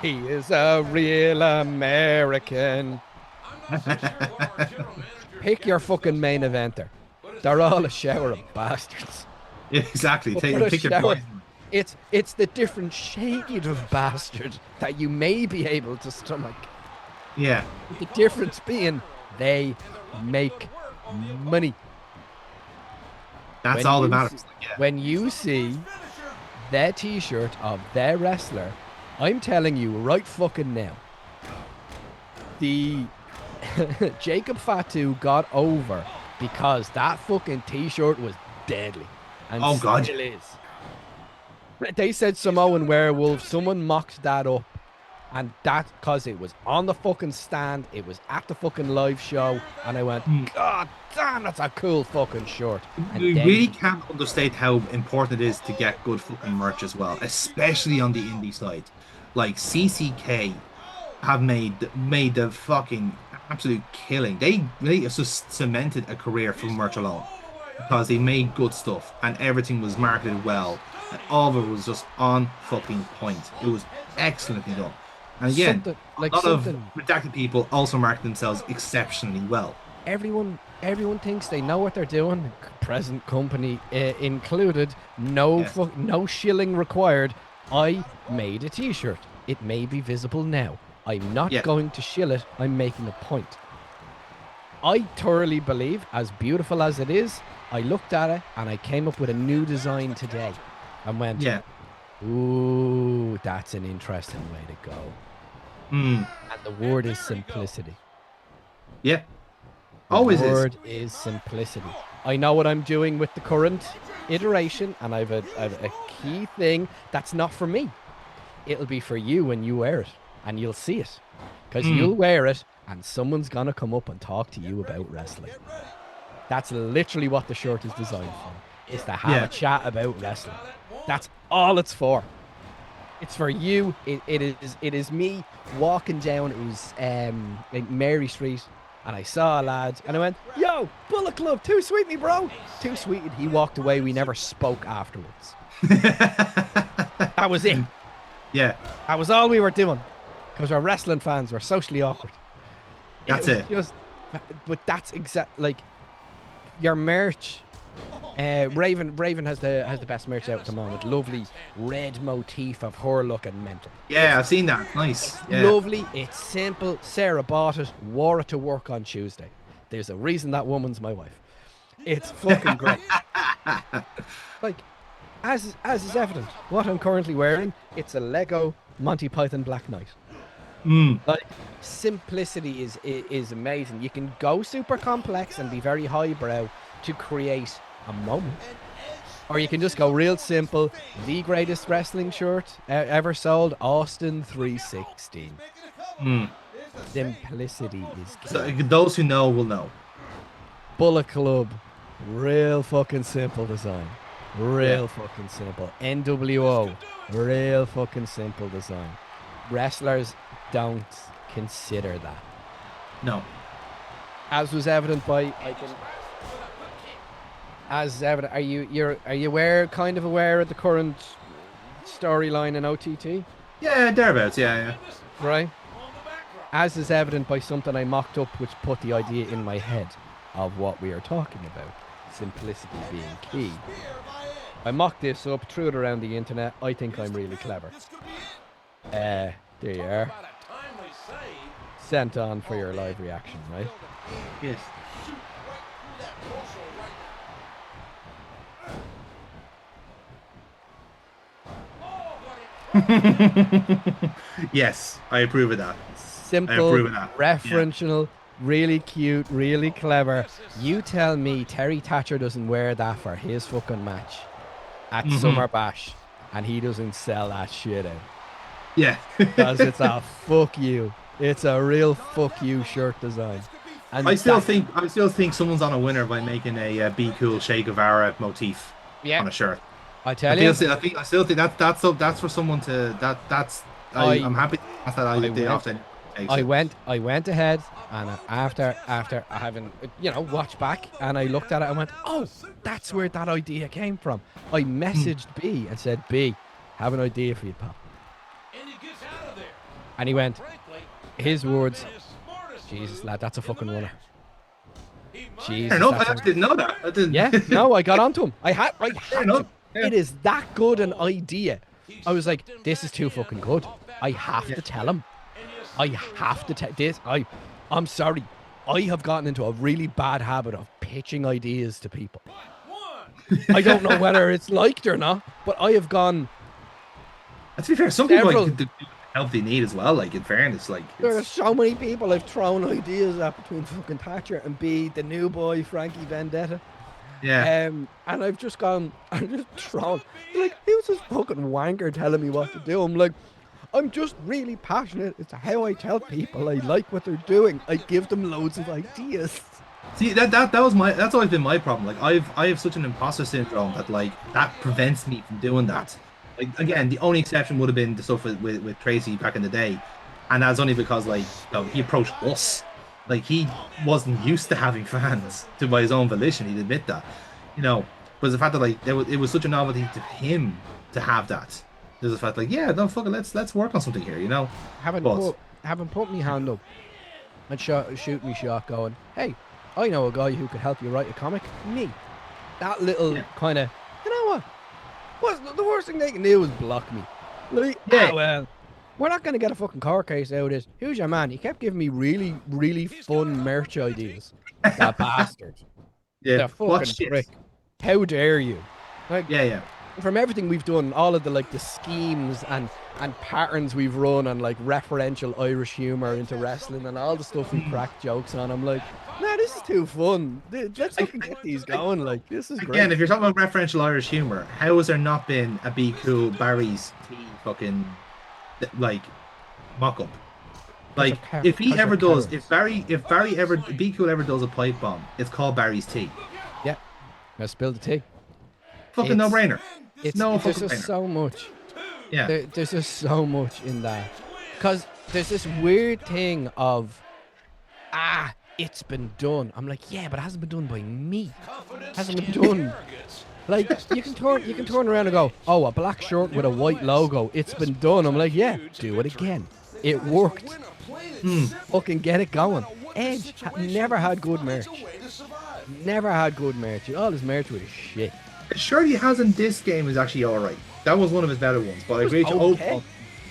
He is a real American. Pick your fucking main eventer. They're all a shower of bastards. Exactly. But for a Pick your shower, poison. it's the different shade of bastard that you may be able to stomach. Yeah, The difference being they make money. that's When all that you see, matters. Yeah. when you see their t-shirt of their wrestler, I'm telling you right fucking now, the Jacob Fatu got over because that fucking t-shirt was deadly and Oh God. still is. They said Samoan werewolf. Someone mocked that up, and that because it was on the fucking stand, it was at the fucking live show, and I went, Mm. God damn, that's a cool fucking shirt. And We then really can't understate how important it is to get good fucking merch as well, especially on the indie side. Like CCK have made the fucking absolute killing. They just cemented a career from merch alone because they made good stuff and everything was marketed well and all of it was just on fucking point. It was excellently done. And again, something a like lot of something redacted people also market themselves exceptionally well. everyone thinks they know what they're doing. Present company included. No Yeah, no shilling required. I made a t-shirt. It may be visible now. I'm not yeah, going to shill it. I'm making a point. I thoroughly believe, as beautiful as it is, I looked at it and I came up with a new design today and went, yeah. ooh, that's an interesting way to go. Mm, And the word is simplicity. yeah. The Always is. word is simplicity. I know what I'm doing with the current iteration, and I've a key thing that's not for me. It'll be for you when you wear it, and you'll see it. Because Mm, you'll wear it, and someone's going to come up and talk to you about wrestling. That's literally what the shirt is designed for, is to have a yeah. chat about wrestling. That's all it's for. It's for you. It is me walking down. It was like Mary Street, and I saw a lad, and I went, "Yo, Bullet Club, too sweet, me bro, too sweet." And he walked away. We never spoke afterwards. That was it. Yeah, That was all we were doing, because we're wrestling fans. We're socially awkward. It that's was it. just, but that's exact like your merch. Raven has the best merch out at the moment. Lovely red motif of her looking mental. Yeah, I've seen that. Nice. Yeah. Lovely. It's simple. Sarah bought it, wore it to work on Tuesday. There's a reason that woman's my wife. It's fucking great. Like, as is evident, what I'm currently wearing, it's a Lego Monty Python Black Knight. Mm, Like, simplicity is amazing. You can go super complex and be very highbrow to create a moment, or you can just go real simple. The greatest wrestling shirt ever sold, Austin 316. mm. Simplicity is So key. those who know will know. Bullet Club, real fucking simple design. Yeah. Real fucking simple. NWO, real fucking simple design. Wrestlers don't consider that. No. As was evident by as evident, are you kind of aware of the current storyline in OTT? Yeah, thereabouts. Yeah, Right? As is evident by something I mocked up, which put the idea in my head of what we are talking about. Simplicity being key. I mocked this up, threw it around the internet. I think I'm really clever. There you are. Sent on for your live reaction, right? yeah. Yes. Yes, I approve of that. I Simple, approve of that. Yeah. referential, really cute, really clever. You tell me Terry Thatcher doesn't wear that for his fucking match at Hmm. Summer Bash, and he doesn't sell that shit out. Yeah. Because it's a fuck you. It's a real fuck you shirt design. And that, I still think someone's on a winner by making a Be Cool Che Guevara motif yeah, on a shirt. I tell you, I still think that's for someone to that's I I'm happy that's that I idea went off then takes it. I went ahead, and after I haven't watched back, and I looked at it and went, oh, that's where that idea came from. I Hmm. messaged B and said, B, have an idea for you, pal. And he went, his words, Jesus, lad, that's a fucking runner. Jesus, Fair enough. I that's actually didn't know that. I didn't. yeah, no, I got onto him. I had Fair enough. to. Yeah. It is that good an idea. I was like, this is too fucking good. I have to tell him. I have to tell this. I'm sorry. I have gotten into a really bad habit of pitching ideas to people. I don't know whether it's liked or not, but I have gone. To be fair, some people like the help they need as well. Like in fairness, like There are so many people I've thrown ideas at between fucking Thatcher and B, the new boy Frankie Vendetta. yeah. And I've just gone. I'm just thrown. Like, who's this fucking wanker telling me what to do? I'm like, I'm just really passionate. It's how I tell people I like what they're doing. I give them loads of ideas. See that was that's always been my problem. Like I have such an imposter syndrome that like that prevents me from doing that. Like again, the only exception would have been the stuff with Tracy back in the day, and that's only because like he approached us. Like he wasn't used to having fans by his own volition. He'd admit that, But the fact that like it was such a novelty to him to have that. There's the fact like yeah, no fuck it, let's work on something here, Haven't put me hand up and shoot me shot going, hey, I know a guy who could help you write a comic. Me. That little kind of, you know what? What's the worst thing they can do is block me. Like, well, we're not going to get a fucking court case out of this. Who's your man? He kept giving me really, really fun merch ideas. That bastard. Yeah, the fucking prick. How dare you? Like, yeah. From everything we've done, all of the schemes and patterns we've run and like referential Irish humour into wrestling and all the stuff we crack jokes on, I'm like, nah, this is too fun. Let's fucking get these going. Like, this is great. Again, if you're talking about referential Irish humour, how has there not been a Be Cool Barry's tea fucking like mock up? Like, if Barry ever Be Cool ever does a pipe bomb, it's called Barry's tea. Yeah, now spill the tea. Fucking no brainer. There's just so much. Yeah. There's just so much in that. Because there's this weird thing of, it's been done. I'm like, yeah, but it hasn't been done by me. It hasn't been done. Like, you can turn around and go, oh, a black shirt with a white logo. It's been done. I'm like, yeah, do it again. It worked. Fucking get it going. Edge never had good merch. Never had good merch. All his merch was shit. Surely Hasn't this game is actually alright. That was one of his better ones, but I agree to okay.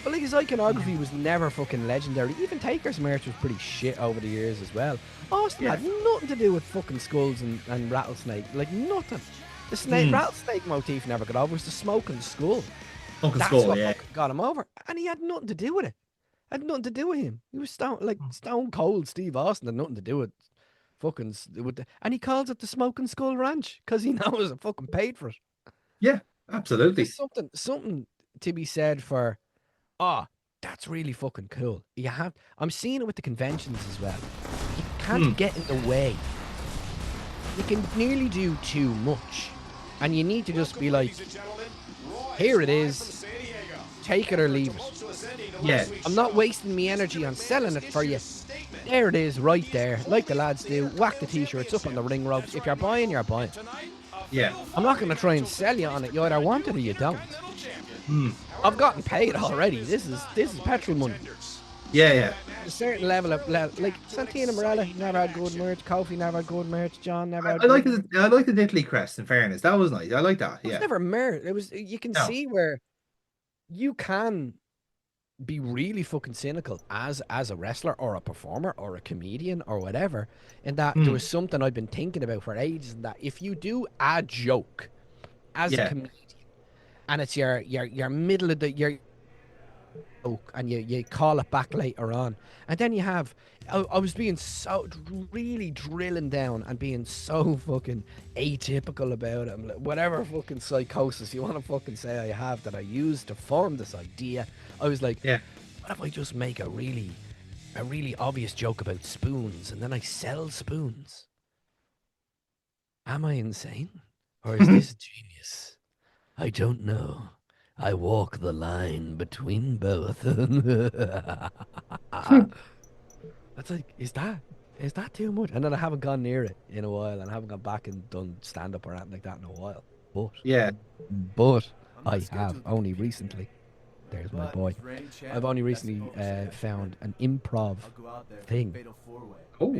But like his iconography was never fucking legendary. Even Taker's merch was pretty shit over the years as well. Austin had nothing to do with fucking skulls and rattlesnake. Like nothing. The snake rattlesnake motif never got over. It was the smoking skull. That's what got him over. And he had nothing to do with it. Had nothing to do with him. He was stone cold Steve Austin had nothing to do with fucking and he calls it the Smoking Skull Ranch because he knows it fucking paid for it. Yeah, absolutely. There's something to be said for, that's really fucking cool. I'm seeing it with the conventions as well. You can't get in the way. You can nearly do too much, and you need to just be like, here it is, take it or leave it. Yeah, I'm not wasting me energy on selling it for you. There it is, right there, like the lads do. Whack the t-shirts up on the ring ropes. If you're buying, you're buying. Yeah. I'm not going to try and sell you on it. You either want it or you don't. I've gotten paid already. This is petrol money. Yeah. A certain level of like Santina Morella never had good merch. Kofi never had good merch. John never had. I like the Italy crest. In fairness, that was nice. I like that. Yeah. It was never merch. It was. You can see where you can be really fucking cynical as a wrestler or a performer or a comedian or whatever, and that there was something I've been thinking about for ages, and that if you do a joke as a comedian and it's your middle of the joke and you call it back later on, and then you have I was being so really drilling down and being so fucking atypical about it. Like, whatever fucking psychosis you want to fucking say I have that I used to form this idea, I was like, what if I just make a really obvious joke about spoons and then I sell spoons? Am I insane? Or is this genius? I don't know. I walk the line between both. That's like, is that too much? And then I haven't gone near it in a while, and I haven't gone back and done stand-up or anything like that in a while. But I have only recently. There's my boy. I've only recently found an improv thing. Oh,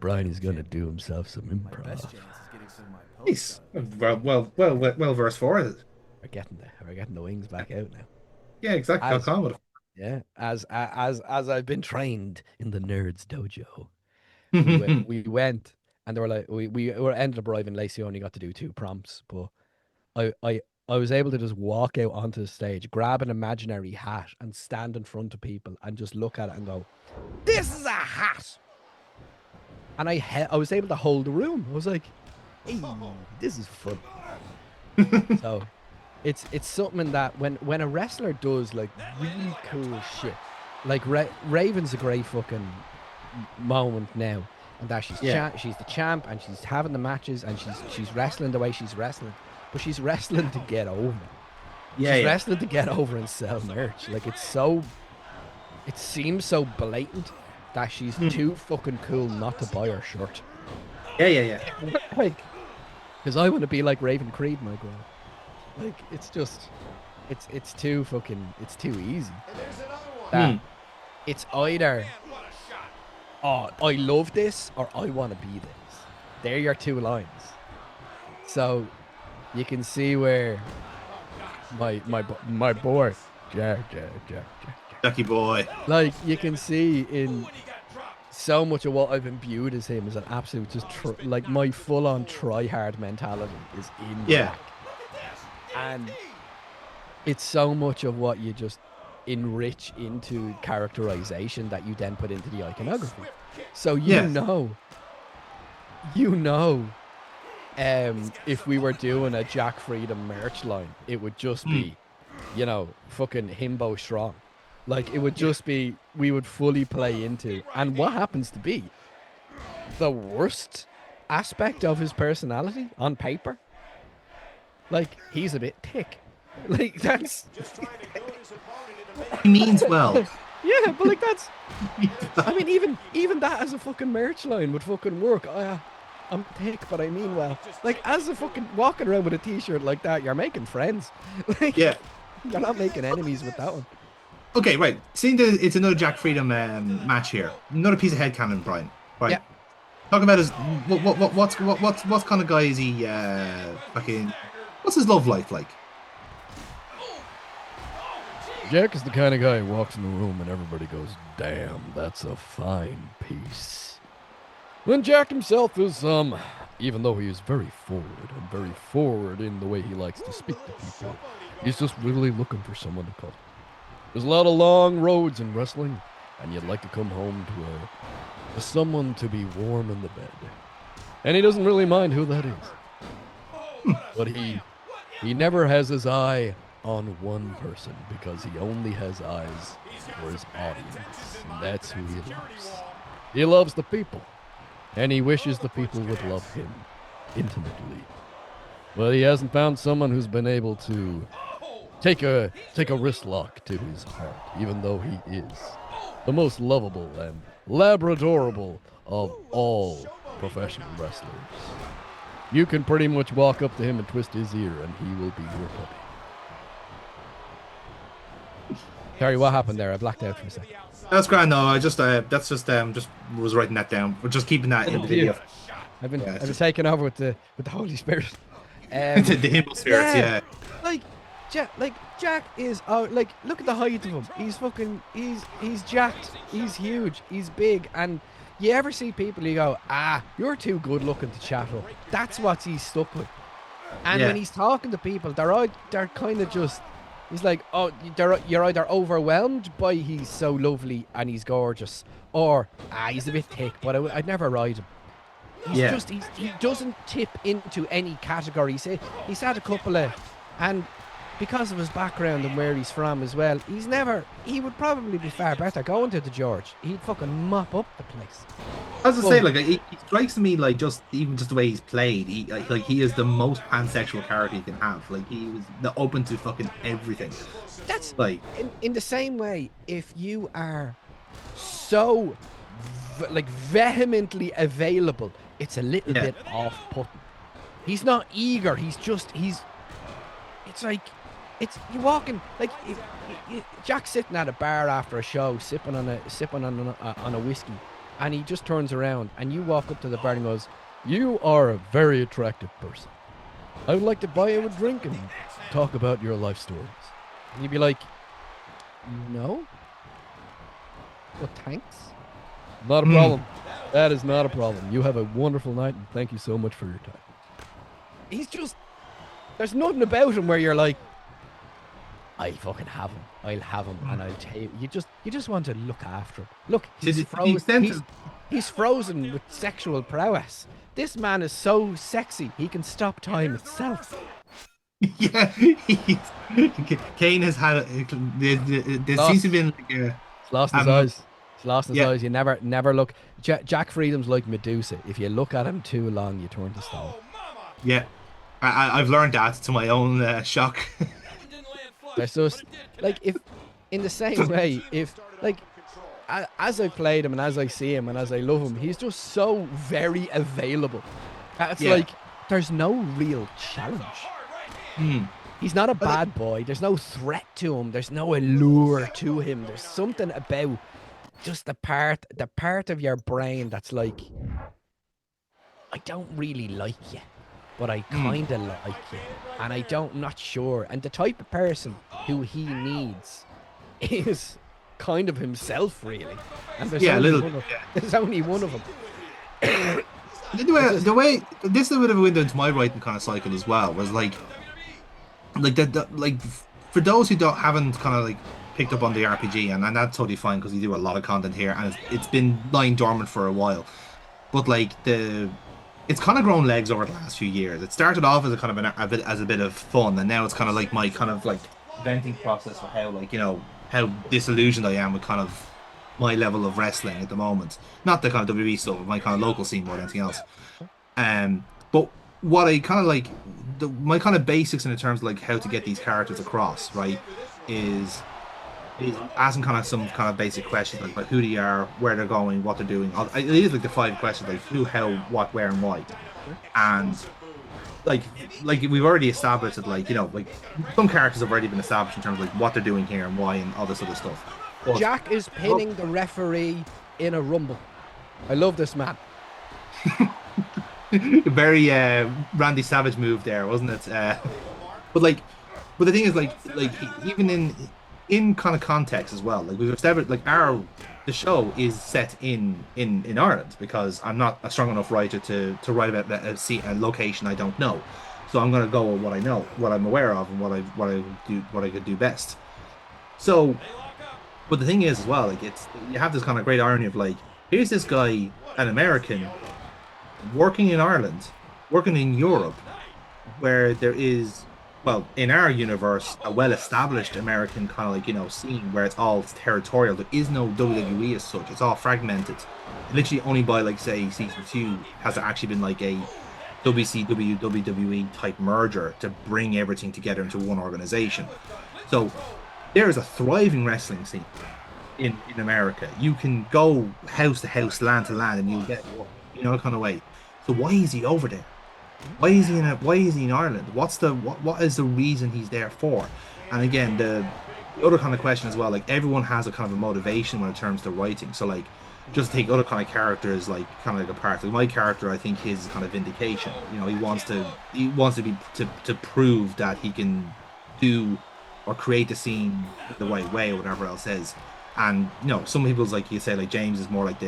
Brian is going to do himself some improv. nice. Well versed for it. We're getting the wings back out now. Yeah, exactly. How As common. yeah, as I've been trained in the Nerds Dojo. Hmm. We went and they were like we were ended up arriving late, so you only got to do 2 prompts, but I I I was able to just walk out onto the stage, grab an imaginary hat, and stand in front of people and just look at it and go, "This is a hat!" And I was able to hold the room. I was like, "Hey, this is fun." So it's something that when a wrestler does like really cool shit, like Raven's a great fucking moment now, and that she's the champ and she's having the matches and she's wrestling the way she's wrestling, but she's wrestling to get over. She's wrestling to get over and sell merch. Like it seems so blatant that she's too fucking cool not to buy her shirt. Yeah. Like, because I want to be like Raven Creed, my girl. Like it's too easy. That it's either, oh, I love this or I want to be this. They're your 2 lines. So you can see where my boy Jack. Ducky boy. Like you can see in so much of what I've imbued as him is an absolute just like my full-on try-hard mentality is in Jack. And it's so much of what you just enrich into characterization that you then put into the iconography. So you know, if we were doing a Jack Freedom merch line, it would just be, fucking himbo strong. Like it would just be, we would fully play into, and what happens to be the worst aspect of his personality on paper. Like he's a bit thick. Like that's. He means well. Yeah, but like that's. I mean, even that as a fucking merch line would fucking work. I'm thick, but I mean well. Like as a fucking walking around with a t-shirt like that, you're making friends. Like, you're not making enemies with that one. Okay, right. Seeing that it's another Jack Freedom match here, another piece of headcanon, Brian. Right. Yeah. Talk about his what kind of guy is he? Fucking. What's his love life like? Jack is the kind of guy who walks in the room and everybody goes, "Damn, that's a fine piece." Then Jack himself is, even though he is very forward in the way he likes to speak to people, he's just really looking for someone to call. There's a lot of long roads in wrestling, and you'd like to come home to someone to be warm in the bed. And he doesn't really mind who that is. But he never has his eye on one person because he only has eyes for his audience. And that's who he loves. He loves the people. And he wishes the people would love him intimately. But he hasn't found someone who's been able to take a wrist lock to his heart, even though he is the most lovable and labradorable of all professional wrestlers. You can pretty much walk up to him and twist his ear and he will be your puppy. Terry, what happened there? I blacked out for a second. That's grand. No, I just just was writing that down. We're just keeping that in the video. I've been taken over with the Holy Spirit. The himbo spirits, yeah. Like Jack is like, look at the height of him. He's fucking he's jacked. He's huge. He's big. And you ever see people you go, you're too good looking to chat up. That's what he's stuck with. And when he's talking to people, they're kind of just. He's like, oh, you're either overwhelmed by he's so lovely and he's gorgeous, or he's a bit thick, but I'd never ride him. He doesn't tip into any category. He's had a couple of, and because of his background and where he's from as well, he would probably be far better going to the George. He'd fucking mop up the place. As I say, like he strikes me like just the way he's played. He is the most pansexual character you can have. Like he was open to fucking everything. That's like in the same way. If you are so vehemently available, it's a little bit off-putting. He's not eager. It's like It's you walking like Jack's sitting at a bar after a show, sipping on a whiskey, and he just turns around, and you walk up to the bar and goes, "You are a very attractive person. I would like to buy you a drink and talk about your life stories." And you'd be like, "No, well, thanks. Not a problem. That is not a problem. You have a wonderful night, and thank you so much for your time." He's just there's nothing about him where you're like, I fucking have him. I'll have him, and I'll tell you. You just want to look after him. Look, he's frozen with sexual prowess. This man is so sexy. He can stop time itself. Yeah, Kane has had there seems to be like He's lost his eyes. He's lost his eyes. You never look. Jack Freedom's like Medusa. If you look at him too long, you turn to stone. Yeah, I've learned that to my own shock. There's just like if in the same way if like as I played him and as I see him and as I love him, he's just so very available. It's like there's no real challenge. He's not a bad boy. There's no threat to him. There's no allure to him. There's something about just the part of your brain that's like, I don't really like you, but I kind of like you, and not sure. And the type of person who he needs is kind of himself, really. And there's there's only one of them. The way this is a bit of a window into my writing kind of cycle as well. Was like for those who haven't kind of like picked up on the RPG, and that's totally fine because we do a lot of content here, and it's been lying dormant for a while. But like it's kind of grown legs over the last few years. It started off as a kind of a bit of fun, and now it's kind of like my kind of like venting process for how like how disillusioned I am with kind of my level of wrestling at the moment. Not the kind of WWE stuff, but my kind of local scene more than anything else. But what I kind of like, my kind of basics in terms of like how to get these characters across, right, is asking kind of some kind of basic questions like who they are, where they're going, what they're doing. It is like the 5 questions like who, how, what, where, and why. And like we've already established that like some characters have already been established in terms of like what they're doing here and why and all this other stuff. But Jack is pinning the referee in a rumble. I love this man. Very Randy Savage move there, wasn't it? But the thing is like even in kind of context as well, like we've established like the show is set in Ireland because I'm not a strong enough writer to write about a location I don't know, so I'm going to go with what I know, what I'm aware of, and what I could do best. So, but the thing is as well, like you have this kind of great irony of like, here's this guy, an American, working in Ireland, working in Europe, where there is, well, in our universe, a well-established American kind of like, scene where it's all territorial. There is no WWE as such. It's all fragmented. Literally only by, like, say, season 2 has there actually been, like, a WCW, WWE type merger to bring everything together into one organization. So there is a thriving wrestling scene in America. You can go house to house, land to land, and you'll get work, kind of way. So why is he over there? Why is he in Ireland? What is the reason he's there for? And again, the other kind of question as well, like everyone has a kind of a motivation when it comes to writing. So like just take other kind of characters, like kind of like a part. Like my character, I think his kind of vindication. He wants to be to prove that he can do or create the scene the right way or whatever else is. And some people's like you say like James is more like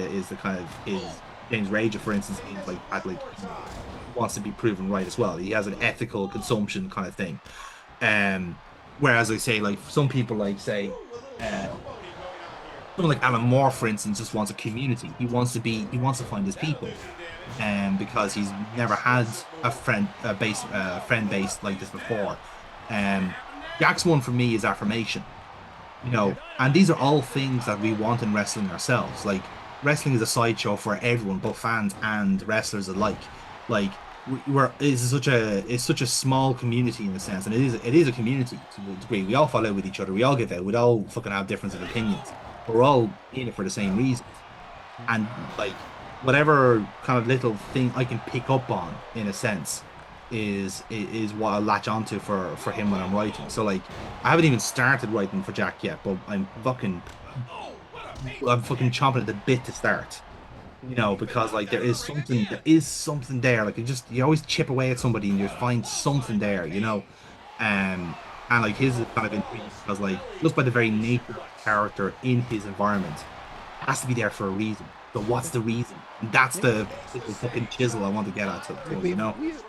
James Rager, for instance, he's like wants to be proven right as well. He has an ethical consumption kind of thing. Whereas I say like some people like say someone like Alan Moore, for instance, just wants a community. He wants to find his people. Because he's never had a friend base like this before. Jack's one for me is affirmation. And these are all things that we want in wrestling ourselves. Like wrestling is a sideshow for everyone, both fans and wrestlers alike. Like it's such a small community in a sense, and it is a community to a degree. We all follow with each other. We all give out. We all fucking have difference of opinions. But we're all in it for the same reason. And like whatever kind of little thing I can pick up on, in a sense, is what I latch onto for him when I'm writing. So like I haven't even started writing for Jack yet, but I'm fucking chomping at the bit to start. Because like there is something there. Like you always chip away at somebody and you find something there. And like his is kind of intriguing because like just by the very nature of the character in his environment, it has to be there for a reason. So what's the reason? And that's the fucking chisel I want to get at.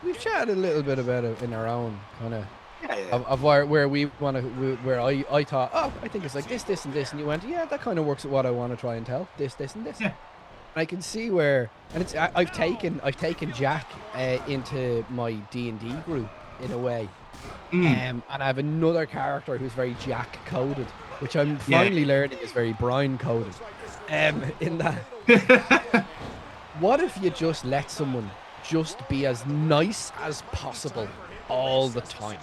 We've chatted a little bit about it in our own kind of. Yeah. Of where we want to, where I thought, oh, I think it's like this and this, and you went, yeah, that kind of works with what I want to try and tell. This and this. Yeah. And I can see where, and I've taken Jack into my D&D group in a way, and I have another character who's very Jack coded, which I'm finally learning is very Brian coded. In that, what if you just let someone just be as nice as possible all the time?